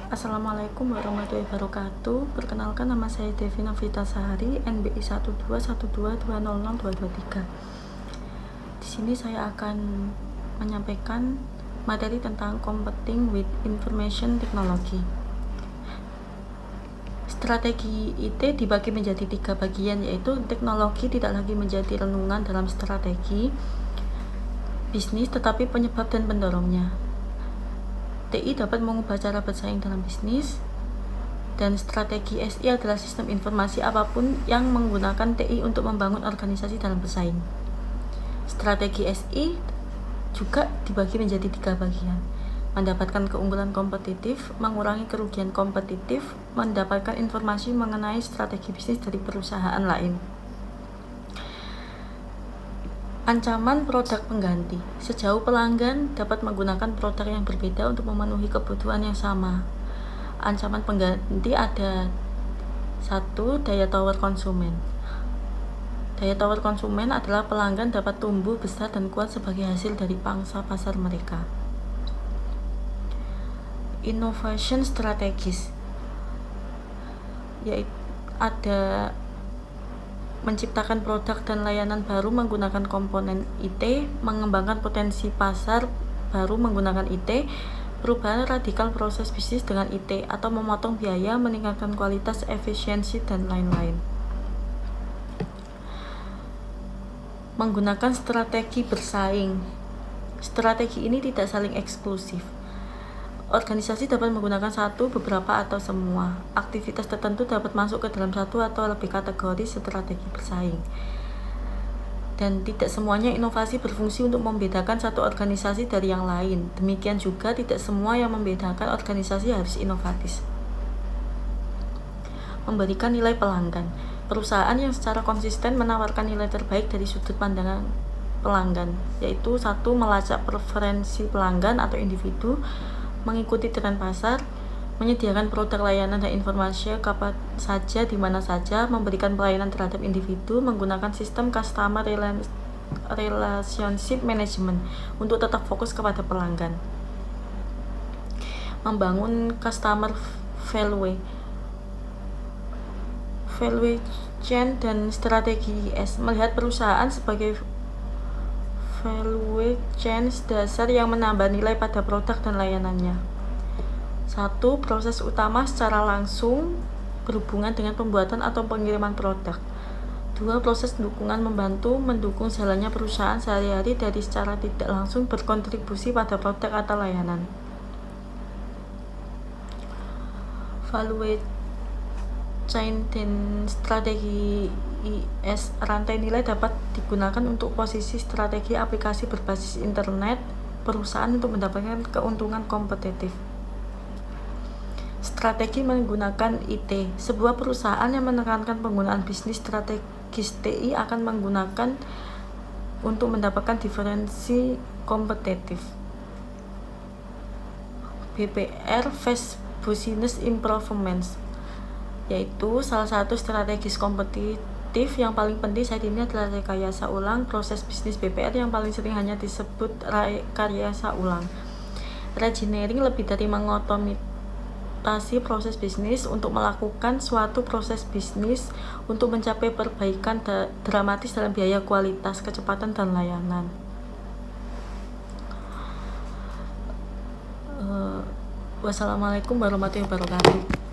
Assalamualaikum warahmatullahi wabarakatuh. Perkenalkan, nama saya Devi Novitasari, NBI 12122002223. Di sini saya akan menyampaikan materi tentang Competing with Information Technology. Strategi IT dibagi menjadi 3 bagian, yaitu teknologi tidak lagi menjadi renungan dalam strategi bisnis, tetapi penyebab dan pendorongnya. TI dapat mengubah cara bersaing dalam bisnis, dan strategi SI adalah sistem informasi apapun yang menggunakan TI untuk membangun organisasi dalam bersaing. Strategi SI juga dibagi menjadi 3 bagian: mendapatkan keunggulan kompetitif, mengurangi kerugian kompetitif, mendapatkan informasi mengenai strategi bisnis dari perusahaan lain. Ancaman produk pengganti. Sejauh pelanggan dapat menggunakan produk yang berbeda untuk memenuhi kebutuhan yang sama. Ancaman pengganti ada: 1. Daya tawar konsumen. Daya tawar konsumen adalah pelanggan dapat tumbuh besar dan kuat sebagai hasil dari pangsa pasar mereka. Innovation strategis, yaitu ada menciptakan produk dan layanan baru menggunakan komponen IT, mengembangkan potensi pasar baru menggunakan IT, perubahan radikal proses bisnis dengan IT, atau memotong biaya, meningkatkan kualitas, efisiensi, dan lain-lain. Menggunakan strategi bersaing. Strategi ini tidak saling eksklusif. Organisasi dapat menggunakan satu, beberapa, atau semua. Aktivitas tertentu dapat masuk ke dalam satu atau lebih kategori strategi bersaing. Dan tidak semuanya inovasi berfungsi untuk membedakan satu organisasi dari yang lain. Demikian juga tidak semua yang membedakan organisasi harus inovatif. Memberikan nilai pelanggan. Perusahaan yang secara konsisten menawarkan nilai terbaik dari sudut pandangan pelanggan, yaitu 1. Melacak preferensi pelanggan atau individu, mengikuti tren pasar, menyediakan produk, layanan, dan informasi kapan saja, di mana saja, memberikan pelayanan terhadap individu, menggunakan sistem customer relationship management untuk tetap fokus kepada pelanggan. Membangun customer value chain dan strategi S. Melihat perusahaan sebagai value chain dasar yang menambah nilai pada produk dan layanannya. 1. Proses utama secara langsung berhubungan dengan pembuatan atau pengiriman produk. 2. Proses dukungan mendukung jalannya perusahaan sehari-hari dari secara tidak langsung berkontribusi pada produk atau layanan. Value chain dan strategi IS. Rantai nilai dapat digunakan untuk posisi strategi aplikasi berbasis internet perusahaan untuk mendapatkan keuntungan kompetitif. Strategi menggunakan IT. Sebuah perusahaan yang menekankan penggunaan bisnis strategis TI akan menggunakan untuk mendapatkan diferensi kompetitif. BPR Fast Business Improvements, yaitu salah satu strategis kompetitif yang paling penting saat ini adalah rekayasa ulang proses bisnis. BPR yang paling sering hanya disebut rekayasa ulang. Reengineering lebih dari mengotomisasi proses bisnis untuk melakukan suatu proses bisnis untuk mencapai perbaikan dramatis dalam biaya, kualitas, kecepatan, dan layanan. Wassalamualaikum warahmatullahi wabarakatuh.